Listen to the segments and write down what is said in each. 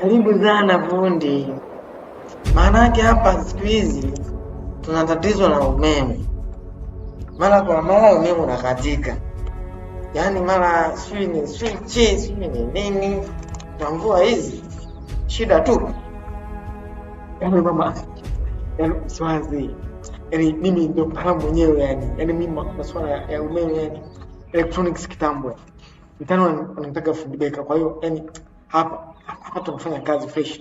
Karibu sana fundi. Maanake hapa siku hizi tuna tatizo la umeme. Mara kwa mara umeme unakatika. Yaani mara sijui ni switch, sijui ni nini. Na mvua hizi shida tu. Yaani mama, yaani uswazi. Yaani mimi ndio mtaalamu mwenyewe yani. Yaani mimi masuala ya umeme yani electronics kitambo. Mtano anataka fundi beka. Kwa hiyo yani hapa tunafanya kazi fresh.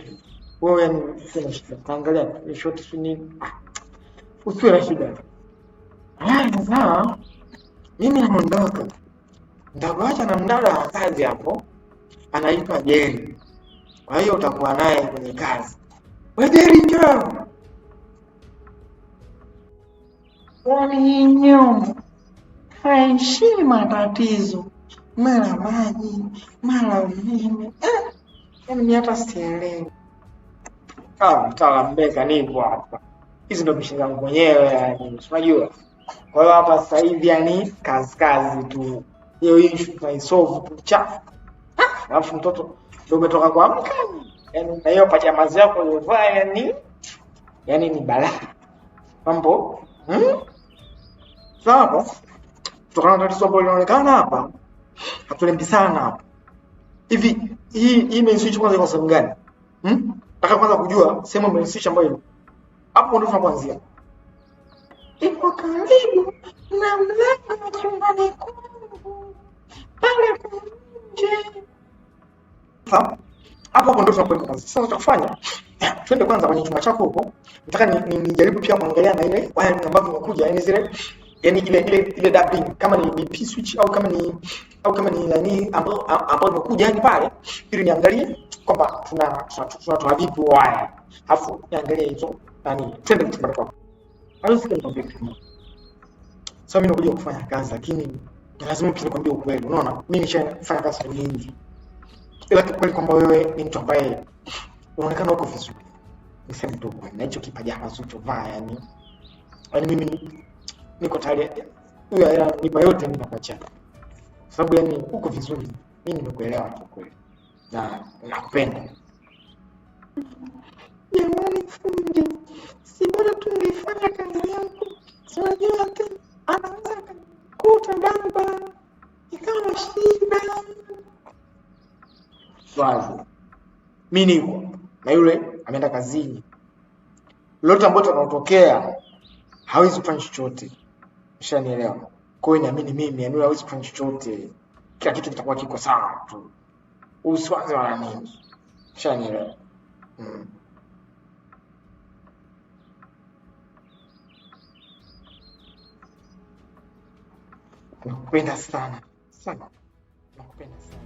Wewe yani sina shida. Taangalia short si nini. Usiwe na shida. Sawa. Mimi naondoka. Nitakuacha na mdada wa kazi hapo. Anaitwa Jerry. Kwa hiyo utakuwa naye kwenye kazi. Wewe Jerry njoo. Yaani nyumba haishi matatizo. Mara maji, mara umeme. Yaani mimi hata sielewi. Mtaalamu beka nipo hapa. Hizi ndo mishinga zangu mwenyewe yani. Unajua? Kwa hiyo hapa sasa hivi yani kazi tu. Hiyo issue tunaisolve tu cha. Alafu mtoto ndio umetoka kuamka. Yaani na hiyo pajamazi yako uliyovaa yani ni balaa. Mambo? Sawa hapo? Kutokana na tatizo ambalo linaonekana hapa, hatulembi sana hapa. Hivi hii main switch kwanza iko sehemu gani? Nataka kwanza kujua sehemu main switch ambayo hapo ndio tunaanzia. Ipo karibu na mlango wa chumbani kwangu. Pale nje. Sawa? Hapo ndio tunapoenda kwanza. Sasa tutafanya. Twende kwanza kwenye chumba chako huko. Nataka nijaribu pia kuangalia na ile waya ambayo inakuja, yani zile yani ile dubbing kama ni BP switch au kama ni nani ambayo imekuja yani pale ili niangalie kwamba tunatoa vipi waya. Alafu niangalie hizo nani twende chumba chako. Hayo sika nikwambie kitu. Sasa mimi nakuja kufanya kazi lakini lazima pia nikwambie ukweli. Unaona? Mimi nishafanya kazi nyingi. Ila kweli kwamba wewe ni mtu ambaye unaonekana uko vizuri. Niseme tu kweli. Na hicho kipajama ulichovaa yani mimi niko tayari. Huyo hela nipa yote mimi nakuacha. Sababu yani uko vizuri. Mimi nimekuelewa tu kweli. Na nakupenda. Jamani fundi. Si bora tungefanya kazi yangu. Unajua tena anaanza kukuta baba. Ikawa shida. Wazi. Mimi niko na yule ameenda kazini. Lolote ambalo tunatokea hawezi kufanya chochote. Ushanielewa? Kwa hiyo niamini mimi, yani hawezi kufanya chochote. Kila kitu kitakuwa kiko sawa tu. Usiwaze wala nini. Ushanielewa? Nakupenda sana. Sana. Nakupenda sana.